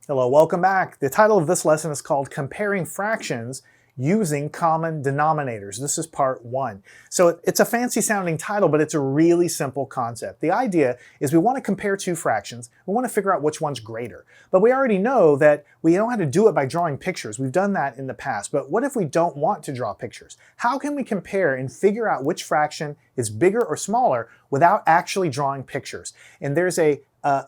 Hello, welcome back. The title of this lesson is called Comparing Fractions Using Common Denominators. This is part 1. So it's a fancy sounding title, but it's a really simple concept. The idea is we want to compare two fractions. We want to figure out which one's greater. But we already know that we don't have to do it by drawing pictures. We've done that in the past. But what if we don't want to draw pictures? How can we compare and figure out which fraction is bigger or smaller without actually drawing pictures? And there's a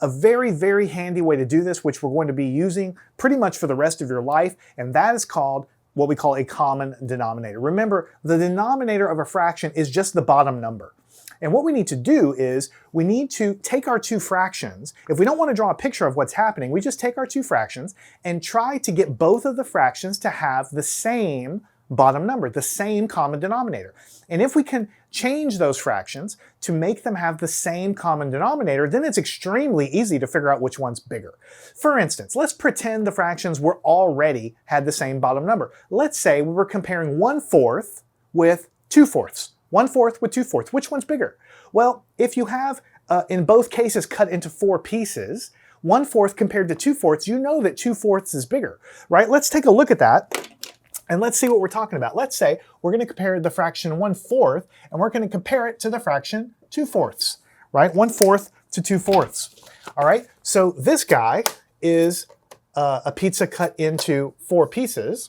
very, very handy way to do this, which we're going to be using pretty much for the rest of your life, and that is called what we call a common denominator. Remember, the denominator of a fraction is just the bottom number. And what we need to do is we need to take our two fractions. If we don't want to draw a picture of what's happening, we just take our two fractions and try to get both of the fractions to have the same bottom number, the same common denominator. And if we can change those fractions to make them have the same common denominator, then it's extremely easy to figure out which one's bigger. For instance, let's pretend the fractions were already had the same bottom number. Let's say we were comparing 1/4 with 2/4. 1/4 with 2/4. Which one's bigger? Well, if you have, in both cases, cut into 4 pieces, 1/4 compared to 2/4, you know that 2/4 is bigger, right? Let's take a look at that. And let's see what we're talking about. Let's say we're going to compare the fraction 1/4, and we're going to compare it to the fraction 2/4, right? 1/4 to 2/4. All right, so this guy is a pizza cut into 4 pieces,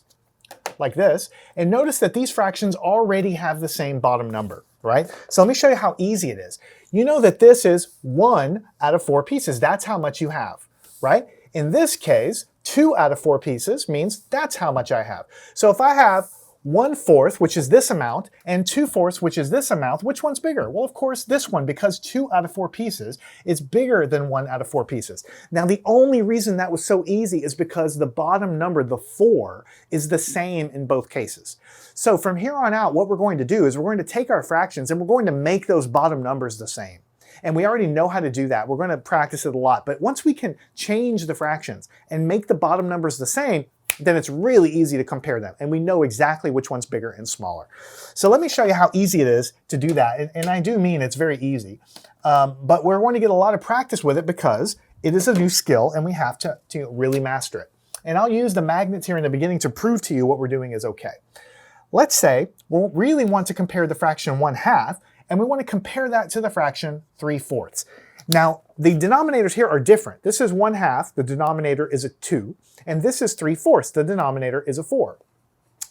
like this. And notice that these fractions already have the same bottom number, right? So let me show you how easy it is. You know that this is 1 out of 4 pieces. That's how much you have, right? In this case, 2 out of 4 pieces means that's how much I have. So if I have 1/4, which is this amount, and 2/4, which is this amount, which one's bigger? Well, of course, this one, because 2 out of 4 pieces is bigger than 1 out of 4 pieces. Now, the only reason that was so easy is because the bottom number, the 4, is the same in both cases. So from here on out, what we're going to do is we're going to take our fractions and we're going to make those bottom numbers the same. And we already know how to do that. We're going to practice it a lot. But once we can change the fractions and make the bottom numbers the same, then it's really easy to compare them. And we know exactly which one's bigger and smaller. So let me show you how easy it is to do that. And I do mean it's very easy. But we're going to get a lot of practice with it because it is a new skill and we have to really master it. And I'll use the magnets here in the beginning to prove to you what we're doing is okay. Let's say we really want to compare the fraction 1/2, and we want to compare that to the fraction 3/4. Now, the denominators here are different. This is 1/2, the denominator is a 2, and this is 3/4, the denominator is a 4.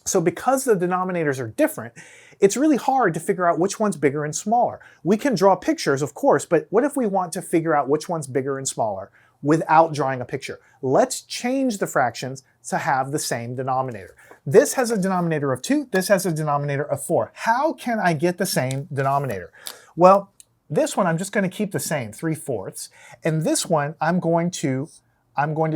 So because the denominators are different, it's really hard to figure out which one's bigger and smaller. We can draw pictures, of course, but what if we want to figure out which one's bigger and smaller without drawing a picture? Let's change the fractions to have the same denominator. This has a denominator of 2, this has a denominator of 4. How can I get the same denominator? Well, this one I'm just going to keep the same, 3/4, and this one I'm going to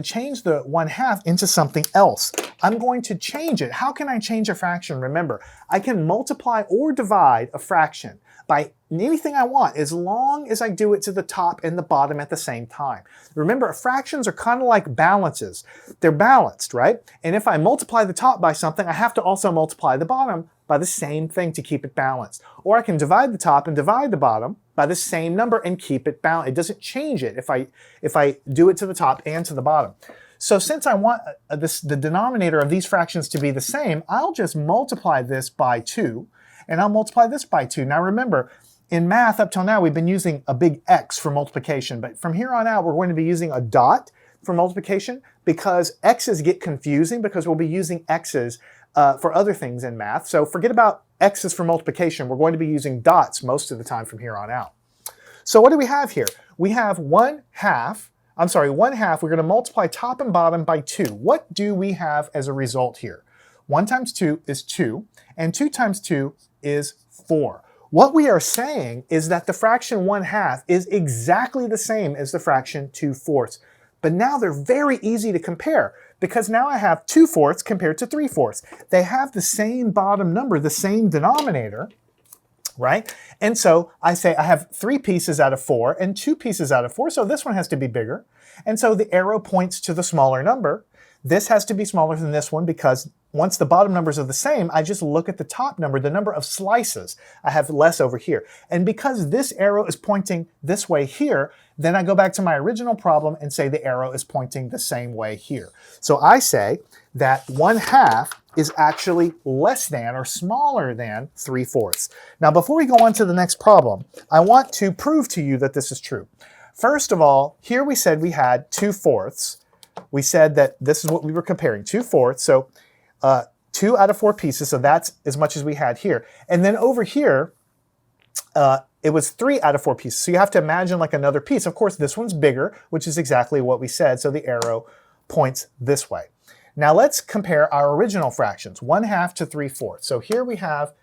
change the 1/2 into something else. I'm going to change it. How can I change a fraction? Remember, I can multiply or divide a fraction by anything I want as long as I do it to the top and the bottom at the same time. Remember, fractions are kind of like balances. They're balanced, right? And if I multiply the top by something, I have to also multiply the bottom by the same thing to keep it balanced. Or I can divide the top and divide the bottom by the same number and keep it balanced. It doesn't change it if I do it to the top and to the bottom. So since I want the denominator of these fractions to be the same, I'll just multiply this by 2, and I'll multiply this by 2. Now remember, in math up till now, we've been using a big X for multiplication, but from here on out, we're going to be using a dot for multiplication because X's get confusing because we'll be using X's for other things in math. So forget about X's for multiplication. We're going to be using dots most of the time from here on out. So what do we have here? We have 1/2. We're going to multiply top and bottom by 2. What do we have as a result here? 1 times 2 is 2, and 2 times 2 is 4. What we are saying is that the fraction 1/2 is exactly the same as the fraction 2/4. But now they're very easy to compare because now I have 2/4 compared to 3/4. They have the same bottom number, the same denominator, right? And so I say I have 3 pieces out of 4 and 2 pieces out of 4, so this one has to be bigger. And so the arrow points to the smaller number. This has to be smaller than this one because once the bottom numbers are the same, I just look at the top number, the number of slices. I have less over here. And because this arrow is pointing this way here, then I go back to my original problem and say the arrow is pointing the same way here. So I say that 1/2 is actually less than or smaller than 3/4. Now, before we go on to the next problem, I want to prove to you that this is true. First of all, here we said we had 2/4. We said that this is what we were comparing, 2/4. So 2 out of 4 pieces, so that's as much as we had here. And then over here, it was 3 out of 4 pieces. So you have to imagine like another piece. Of course, this one's bigger, which is exactly what we said. So the arrow points this way. Now let's compare our original fractions, 1/2 to 3/4. So here we have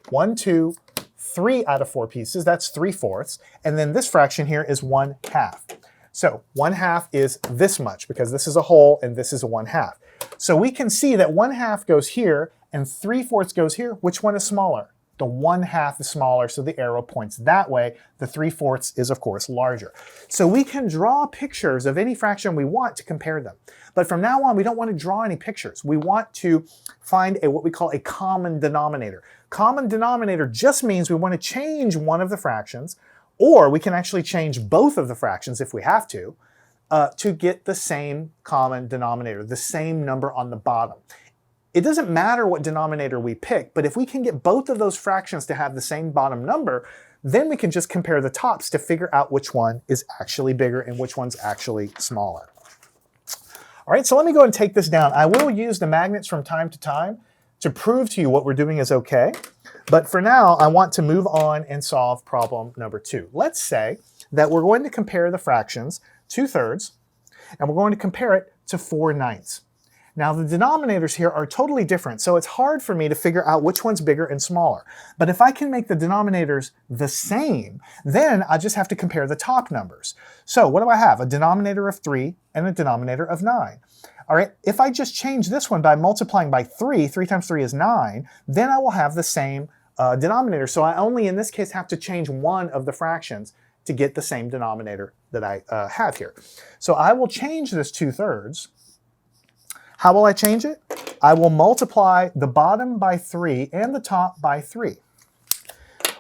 1, 2, 3 out of 4 pieces. That's 3/4. And then this fraction here is 1/2. So 1/2 is this much because this is a whole and this is a 1/2. So we can see that 1/2 goes here and 3/4 goes here. Which one is smaller? The 1/2 is smaller, so the arrow points that way. The 3/4 is, of course, larger. So we can draw pictures of any fraction we want to compare them. But from now on, we don't want to draw any pictures. We want to find what we call a common denominator. Common denominator just means we want to change one of the fractions, or we can actually change both of the fractions if we have to get the same common denominator, the same number on the bottom. It doesn't matter what denominator we pick, but if we can get both of those fractions to have the same bottom number, then we can just compare the tops to figure out which one is actually bigger and which one's actually smaller. All right, so let me go and take this down. I will use the magnets from time to time to prove to you what we're doing is okay. But for now, I want to move on and solve problem number 2. Let's say that we're going to compare the fractions 2/3, and we're going to compare it to 4/9. Now the denominators here are totally different, so it's hard for me to figure out which one's bigger and smaller. But if I can make the denominators the same, then I just have to compare the top numbers. So what do I have? A denominator of 3 and a denominator of 9. All right, if I just change this one by multiplying by 3, 3 times 3 is 9, then I will have the same denominator. So I only, in this case, have to change one of the fractions to get the same denominator that I have here. So I will change this 2/3. How will I change it? I will multiply the bottom by 3 and the top by 3.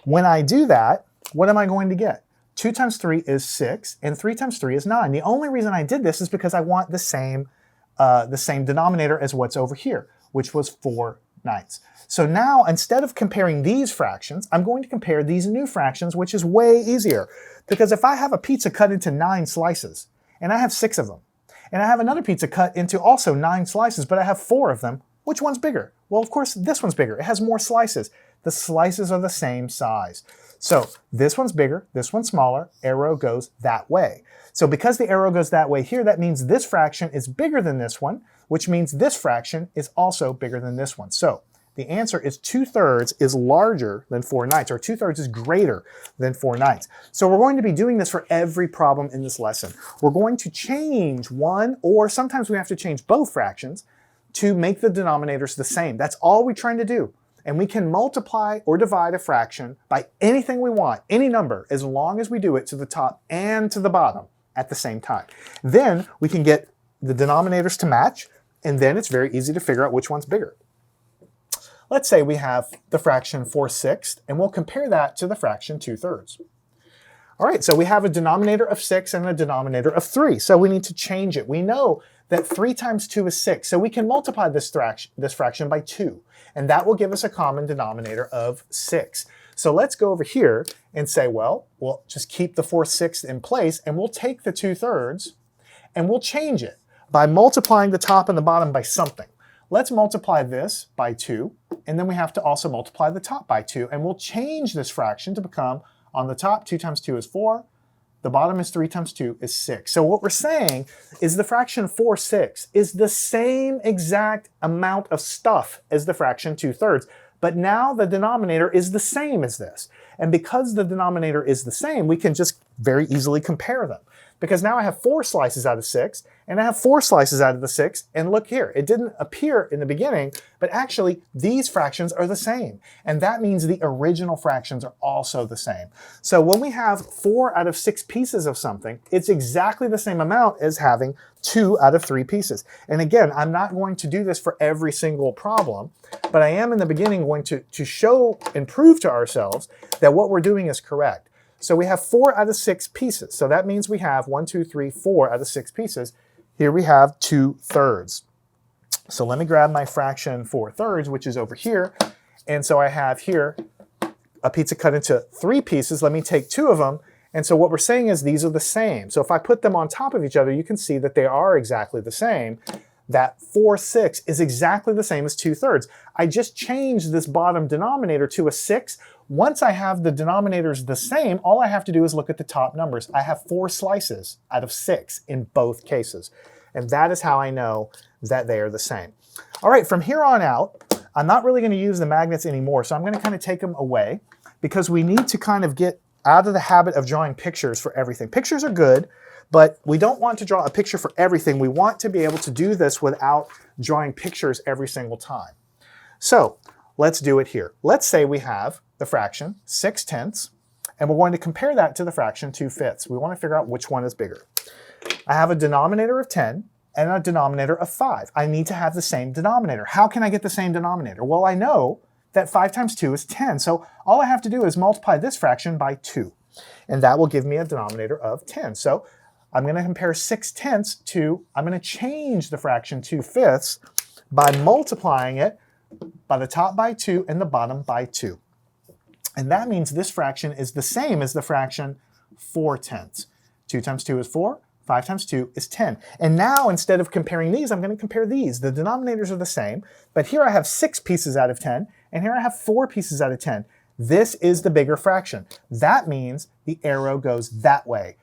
When I do that, what am I going to get? 2 times 3 is 6, and 3 times 3 is 9. The only reason I did this is because I want the same denominator as what's over here, which was 4/9. So now, instead of comparing these fractions, I'm going to compare these new fractions, which is way easier. Because if I have a pizza cut into 9 slices, and I have 6 of them, and I have another pizza cut into also 9 slices, but I have 4 of them, which one's bigger? Well, of course, this one's bigger. It has more slices. The slices are the same size. So this one's bigger, this one's smaller, arrow goes that way. So because the arrow goes that way here, that means this fraction is bigger than this one, which means this fraction is also bigger than this one. So the answer is 2/3 is larger than 4/9, or 2/3 is greater than 4/9. So we're going to be doing this for every problem in this lesson. We're going to change one, or sometimes we have to change both fractions to make the denominators the same. That's all we're trying to do. And we can multiply or divide a fraction by anything we want, any number, as long as we do it to the top and to the bottom at the same time. Then we can get the denominators to match, and then it's very easy to figure out which one's bigger. Let's say we have the fraction 4/6, and we'll compare that to the fraction 2/3. All right, so we have a denominator of 6 and a denominator of 3, so we need to change it. We know that 3 times 2 is 6, so we can multiply this fraction by 2, and that will give us a common denominator of 6. So let's go over here and say, well, we'll just keep the 4/6 in place, and we'll take the 2/3, and we'll change it by multiplying the top and the bottom by something. Let's multiply this by 2, and then we have to also multiply the top by 2, and we'll change this fraction to become, on the top, 2 times 2 is 4, the bottom is 3 times 2 is 6. So what we're saying is the fraction 4/6 is the same exact amount of stuff as the fraction 2/3, but now the denominator is the same as this. And because the denominator is the same, we can just very easily compare them. Because now I have 4 slices out of 6, and I have 4 slices out of the 6, and look here, it didn't appear in the beginning, but actually these fractions are the same. And that means the original fractions are also the same. So when we have 4 out of 6 pieces of something, it's exactly the same amount as having 2 out of 3 pieces. And again, I'm not going to do this for every single problem, but I am in the beginning going to show and prove to ourselves that what we're doing is correct. So we have 4 out of 6 pieces. So that means we have 1, 2, 3, 4 out of 6 pieces. Here we have 2/3. So let me grab my fraction 4/3, which is over here. And so I have here a pizza cut into 3 pieces. Let me take 2 of them. And so what we're saying is these are the same. So if I put them on top of each other, you can see that they are exactly the same. That 4/6 is exactly the same as 2/3. I just changed this bottom denominator to a 6. Once I have the denominators the same, all I have to do is look at the top numbers. I have 4 slices out of 6 in both cases. And that is how I know that they are the same. All right, from here on out, I'm not really going to use the magnets anymore, so I'm going to kind of take them away because we need to kind of get out of the habit of drawing pictures for everything. Pictures are good, but we don't want to draw a picture for everything. We want to be able to do this without drawing pictures every single time. So let's do it here. Let's say we have the fraction 6/10, and we're going to compare that to the fraction 2/5. We want to figure out which one is bigger. I have a denominator of 10 and a denominator of 5. I need to have the same denominator. How can I get the same denominator? Well, I know that 5 times 2 is 10, so all I have to do is multiply this fraction by 2, and that will give me a denominator of 10. So I'm going to compare 6/10 to, I'm going to change the fraction 2/5 by multiplying it by the top by 2 and the bottom by 2. And that means this fraction is the same as the fraction 4/10. 2 times 2 is 4. 5 times 2 is 10. And now instead of comparing these, I'm going to compare these. The denominators are the same, but here I have 6 pieces out of 10, and here I have 4 pieces out of 10. This is the bigger fraction. That means the arrow goes that way,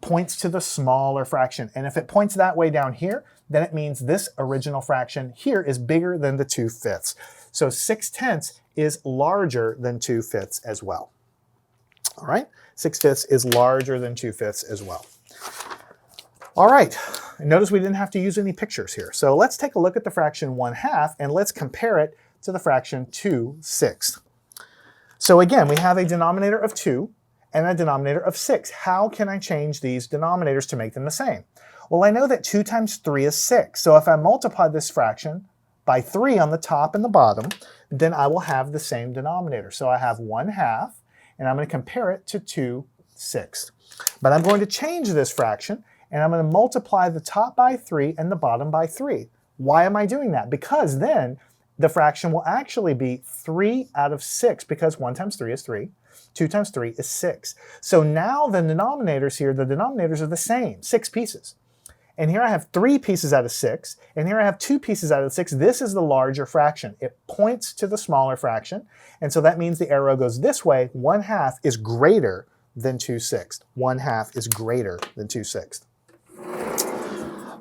points to the smaller fraction. And if it points that way down here, then it means this original fraction here is bigger than the 2/5. So 6/10 is larger than 2/5 as well. All right, 6/5 is larger than 2/5 as well. All right, notice we didn't have to use any pictures here. So let's take a look at the fraction 1/2 and let's compare it to the fraction 2/6. So again, we have a denominator of 2 and a denominator of 6. How can I change these denominators to make them the same? Well, I know that 2 times 3 is 6. So if I multiply this fraction by 3 on the top and the bottom, then I will have the same denominator. So I have 1/2, and I'm going to compare it to 2/6. But I'm going to change this fraction, and I'm going to multiply the top by 3 and the bottom by 3. Why am I doing that? Because then the fraction will actually be 3 out of 6, because 1 times 3 is 3, 2 times 3 is 6. So now the denominators here, the denominators are the same, 6 pieces. And here I have 3 pieces out of 6, and here I have 2 pieces out of 6. This is the larger fraction. It points to the smaller fraction, and so that means the arrow goes this way. 1/2 is greater than 2/6. 1/2 is greater than 2/6.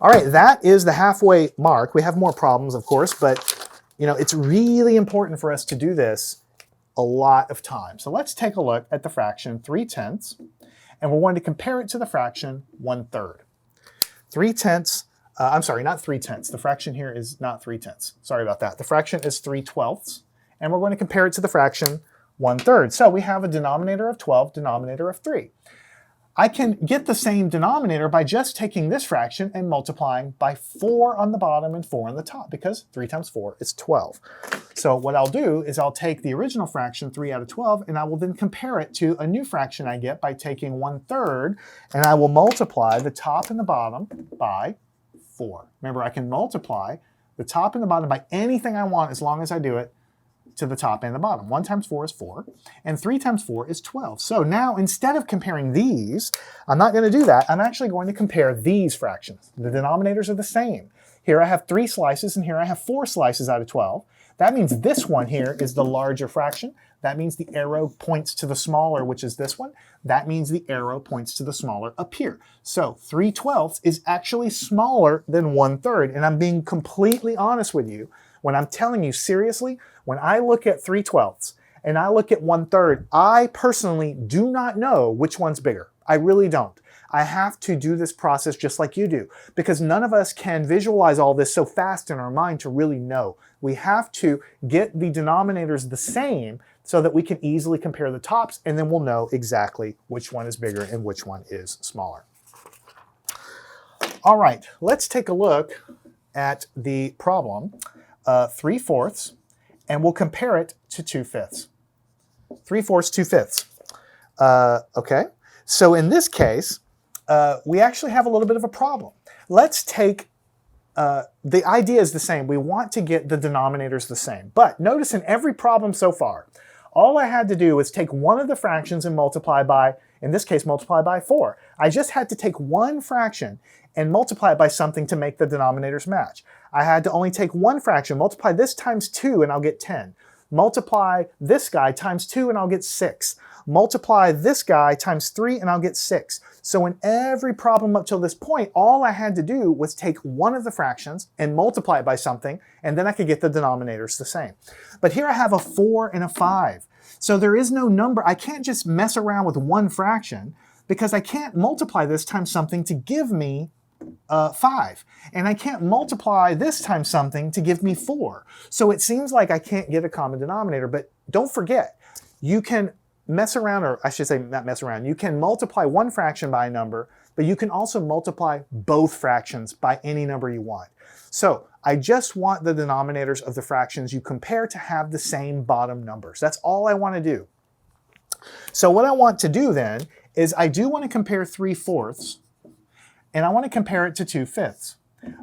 All right, that is the halfway mark. We have more problems, of course, but it's really important for us to do this a lot of times. So let's take a look at the fraction 3/10, and we're going to compare it to the fraction 1/3. 3/10, I'm sorry, not 3/10. The fraction here is not 3/10. Sorry about that. The fraction is 3/12, and we're going to compare it to the fraction 1/3. So we have a denominator of 12, denominator of 3. I can get the same denominator by just taking this fraction and multiplying by 4 on the bottom and 4 on the top, because 3 times 4 is 12. So what I'll do is I'll take the original fraction, 3 out of 12, and I will then compare it to a new fraction I get by taking 1/3, and I will multiply the top and the bottom by 4. Remember, I can multiply the top and the bottom by anything I want as long as I do it to the top and the bottom. 1 times 4 is 4, and 3 times 4 is 12. So now, instead of comparing these, I'm not going to do that. I'm actually going to compare these fractions. The denominators are the same. Here I have 3 slices, and here I have 4 slices out of 12. That means this one here is the larger fraction. That means the arrow points to the smaller, which is this one. That means the arrow points to the smaller up here. So 3/12 is actually smaller than 1/3, and I'm being completely honest with you when I'm telling you seriously, when I look at 3/12 and I look at 1/3, I personally do not know which one's bigger. I really don't. I have to do this process just like you do, because none of us can visualize all this so fast in our mind to really know. We have to get the denominators the same so that we can easily compare the tops, and then we'll know exactly which one is bigger and which one is smaller. All right, let's take a look at the problem 3/4, and we'll compare it to 2/5. 3/4, 2/5. Okay, so in this case, we actually have a little bit of a problem. Let's take, the idea is the same. We want to get the denominators the same. But notice in every problem so far, all I had to do was take one of the fractions and multiply by, in this case, multiply by 4. I just had to take one fraction and multiply it by something to make the denominators match. I had to only take one fraction, multiply this times 2, and I'll get 10. Multiply this guy times 2, and I'll get 6. Multiply this guy times 3, and I'll get 6. So in every problem up till this point, all I had to do was take one of the fractions and multiply it by something, and then I could get the denominators the same. But here I have a 4 and a 5. So there is no number. I can't just mess around with one fraction because I can't multiply this times something to give me 5. And I can't multiply this times something to give me 4. So it seems like I can't get a common denominator, but don't forget, you can mess around, or I should say not mess around, you can multiply one fraction by a number, but you can also multiply both fractions by any number you want. So I just want the denominators of the fractions you compare to have the same bottom numbers. That's all I want to do. So what I want to do then is I do want to compare 3/4, and I want to compare it to 2/5.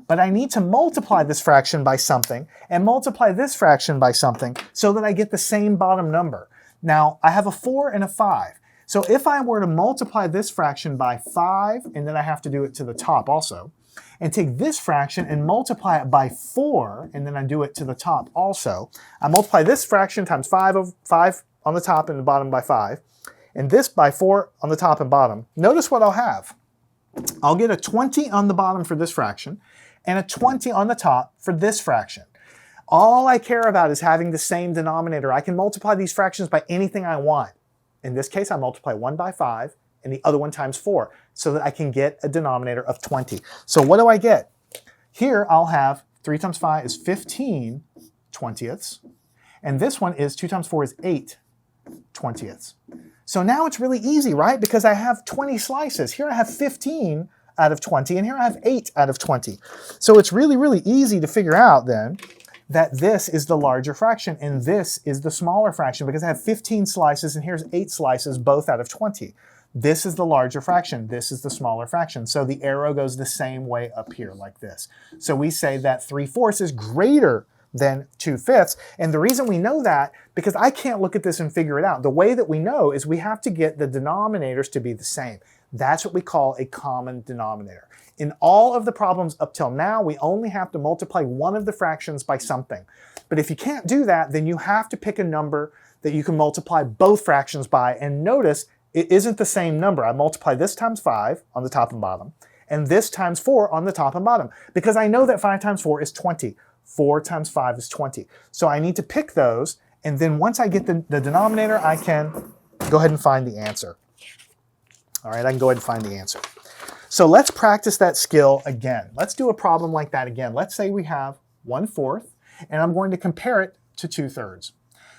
But I need to multiply this fraction by something and multiply this fraction by something so that I get the same bottom number. Now, I have a 4 and a 5. So if I were to multiply this fraction by 5, and then I have to do it to the top also, and take this fraction and multiply it by 4, and then I do it to the top also, I multiply this fraction times 5 on the top and the bottom by 5, and this by 4 on the top and bottom. Notice what I'll have. I'll get a 20 on the bottom for this fraction, and a 20 on the top for this fraction. All I care about is having the same denominator. I can multiply these fractions by anything I want. In this case, I multiply one by 5 and the other one times 4 so that I can get a denominator of 20. So what do I get? Here I'll have 3 times 5 is 15 20ths. And this one is 2 times 4 is 8 20ths. So now it's really easy, right? Because I have 20 slices. Here I have 15 out of 20, and here I have 8 out of 20. So it's really, really easy to figure out then that this is the larger fraction and this is the smaller fraction because I have 15 slices and here's 8 slices, both out of 20. This is the larger fraction, this is the smaller fraction. So the arrow goes the same way up here like this. So we say that 3/4 is greater than 2/5. And the reason we know that, because I can't look at this and figure it out. The way that we know is we have to get the denominators to be the same. That's what we call a common denominator. In all of the problems up till now, we only have to multiply one of the fractions by something. But if you can't do that, then you have to pick a number that you can multiply both fractions by. And notice, it isn't the same number. I multiply this times 5 on the top and bottom, and this times 4 on the top and bottom, because I know that 5 times 4 is 20. 4 times 5 is 20. So I need to pick those, and then once I get the denominator, I can go ahead and find the answer. All right, I can go ahead and find the answer. So let's practice that skill again. Let's do a problem like that again. Let's say we have 1/4, and I'm going to compare it to 2/3.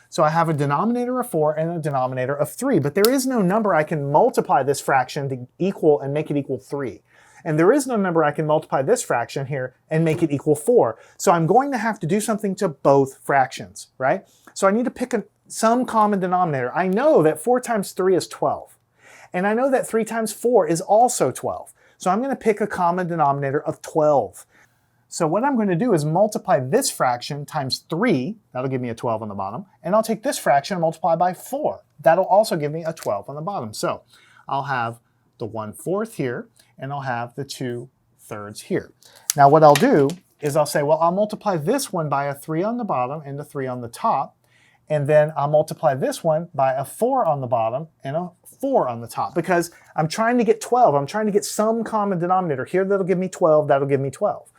So I have a denominator of 4 and a denominator of 3, but there is no number I can multiply this fraction to equal and make it equal 3. And there is no number I can multiply this fraction here and make it equal 4. So I'm going to have to do something to both fractions, right? So I need to pick some common denominator. I know that 4 times 3 is 12. And I know that 3 times 4 is also 12. So I'm going to pick a common denominator of 12. So what I'm going to do is multiply this fraction times 3. That'll give me a 12 on the bottom. And I'll take this fraction and multiply by 4. That'll also give me a 12 on the bottom. So I'll have the 1/4 here, and I'll have the 2/3 here. Now what I'll do is I'll say, well, I'll multiply this one by a 3 on the bottom and a 3 on the top. And then I'll multiply this one by a 4 on the bottom and a 4 on the top, because I'm trying to get 12. I'm trying to get some common denominator. Here that'll give me 12, that'll give me 12.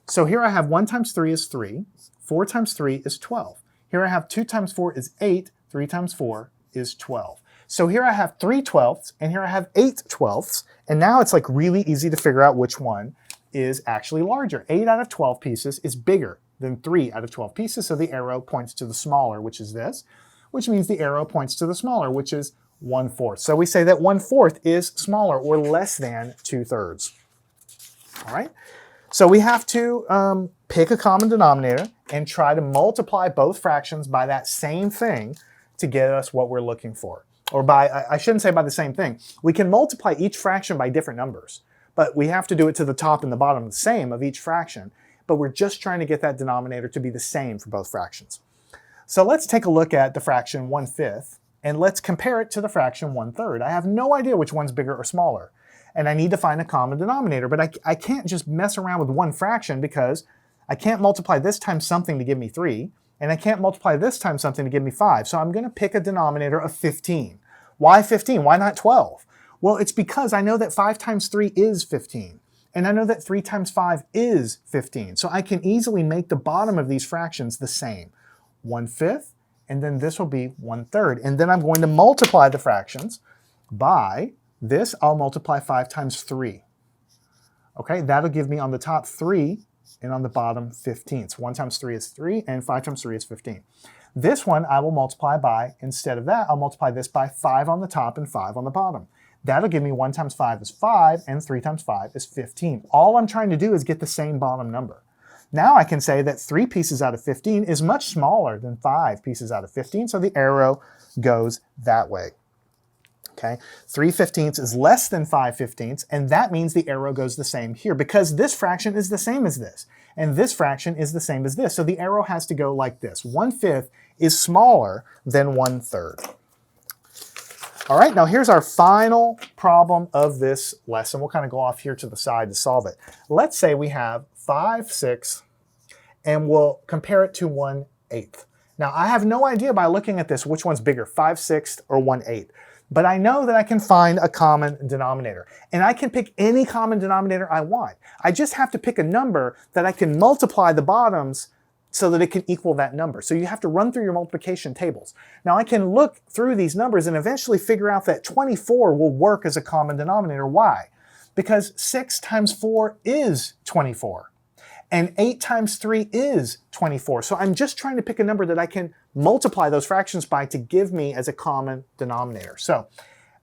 So here I have 1 times 3 is 3, 4 times 3 is 12. Here I have 2 times 4 is 8, 3 times 4 is 12. So here I have 3/12, and here I have 8/12, and now it's like really easy to figure out which one is actually larger. 8 out of 12 pieces is bigger than 3 out of 12 pieces, so the arrow points to the smaller, which is this, which means the arrow points to the smaller, which is 1/4. So we say that 1/4 is smaller or less than 2/3. All right? So we have to pick a common denominator and try to multiply both fractions by that same thing to get us what we're looking for. or by, I shouldn't say by the same thing. We can multiply each fraction by different numbers, but we have to do it to the top and the bottom the same of each fraction, but we're just trying to get that denominator to be the same for both fractions. So let's take a look at the fraction 1/5, and let's compare it to the fraction 1/3. I have no idea which one's bigger or smaller, and I need to find a common denominator, but I can't just mess around with one fraction because I can't multiply this times something to give me 3, and I can't multiply this times something to give me 5. So I'm going to pick a denominator of 15. Why 15? Why not 12? Well, it's because I know that 5 times 3 is 15. And I know that 3 times 5 is 15. So I can easily make the bottom of these fractions the same. 1/5, and then this will be 1/3. And then I'm going to multiply the fractions by this. I'll multiply 5 times 3. Okay, that'll give me on the top 3 and on the bottom 15. So 1 times 3 is 3, and 5 times 3 is 15. This one I will multiply by, instead of that, I'll multiply this by 5 on the top and 5 on the bottom. That'll give me 1 times 5 is 5, and 3 times 5 is 15. All I'm trying to do is get the same bottom number. Now I can say that 3 pieces out of 15 is much smaller than 5 pieces out of 15, so the arrow goes that way. Okay, 3/15 is less than 5/15, and that means the arrow goes the same here because this fraction is the same as this, and this fraction is the same as this. So the arrow has to go like this. 1/5 is smaller than 1/3. All right, now here's our final problem of this lesson. We'll kind of go off here to the side to solve it. Let's say we have 5/6, and we'll compare it to 1/8. Now I have no idea by looking at this which one's bigger, 5/6 or 1/8. But I know that I can find a common denominator. And I can pick any common denominator I want. I just have to pick a number that I can multiply the bottoms so that it can equal that number. So you have to run through your multiplication tables. Now I can look through these numbers and eventually figure out that 24 will work as a common denominator. Why? Because 6 times 4 is 24. And 8 times 3 is 24. So I'm just trying to pick a number that I can multiply those fractions by to give me as a common denominator. So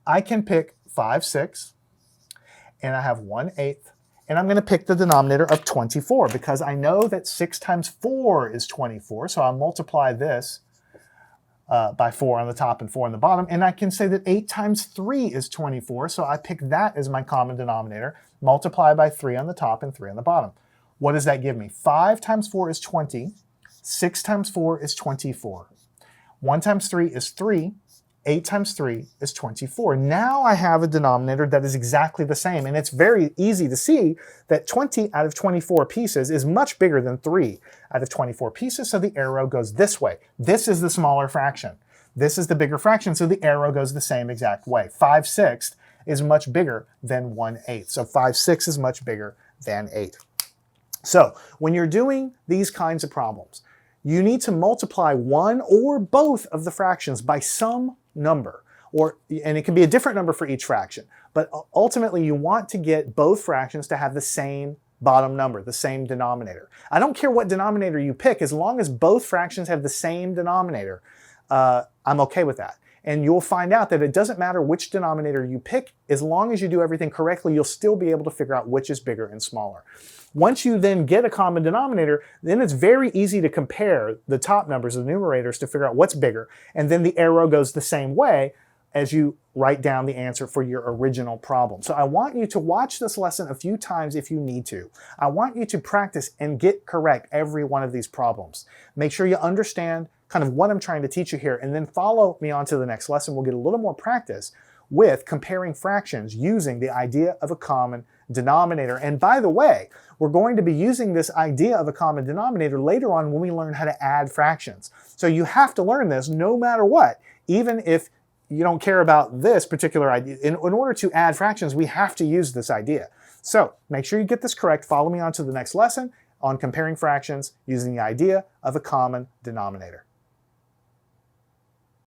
I can pick 5/6, and I have 1/8, and I'm going to pick the denominator of 24 because I know that 6 times 4 is 24. So I'll multiply this by 4 on the top and 4 on the bottom. And I can say that 8 times 3 is 24. So I pick that as my common denominator, multiply by 3 on the top and 3 on the bottom. What does that give me? 5 times 4 is 20. 6 times 4 is 24. 1 times 3 is 3. 8 times 3 is 24. Now I have a denominator that is exactly the same. And it's very easy to see that 20 out of 24 pieces is much bigger than 3 out of 24 pieces. So the arrow goes this way. This is the smaller fraction. This is the bigger fraction. So the arrow goes the same exact way. 5/6 is much bigger than 1/8. So 5/6 is much bigger than 8. So when you're doing these kinds of problems, you need to multiply one or both of the fractions by some number, and it can be a different number for each fraction. But ultimately, you want to get both fractions to have the same bottom number, the same denominator. I don't care what denominator you pick, as long as both fractions have the same denominator, I'm okay with that. And you'll find out that it doesn't matter which denominator you pick, as long as you do everything correctly, you'll still be able to figure out which is bigger and smaller. Once you then get a common denominator, then it's very easy to compare the top numbers, the numerators, to figure out what's bigger. And then the arrow goes the same way as you write down the answer for your original problem. So I want you to watch this lesson a few times if you need to. I want you to practice and get correct every one of these problems. Make sure you understand kind of what I'm trying to teach you here, and then follow me on to the next lesson. We'll get a little more practice with comparing fractions using the idea of a common denominator. And by the way, we're going to be using this idea of a common denominator later on when we learn how to add fractions. So you have to learn this no matter what, even if you don't care about this particular idea. In order to add fractions, we have to use this idea. So make sure you get this correct. Follow me on to the next lesson on comparing fractions using the idea of a common denominator.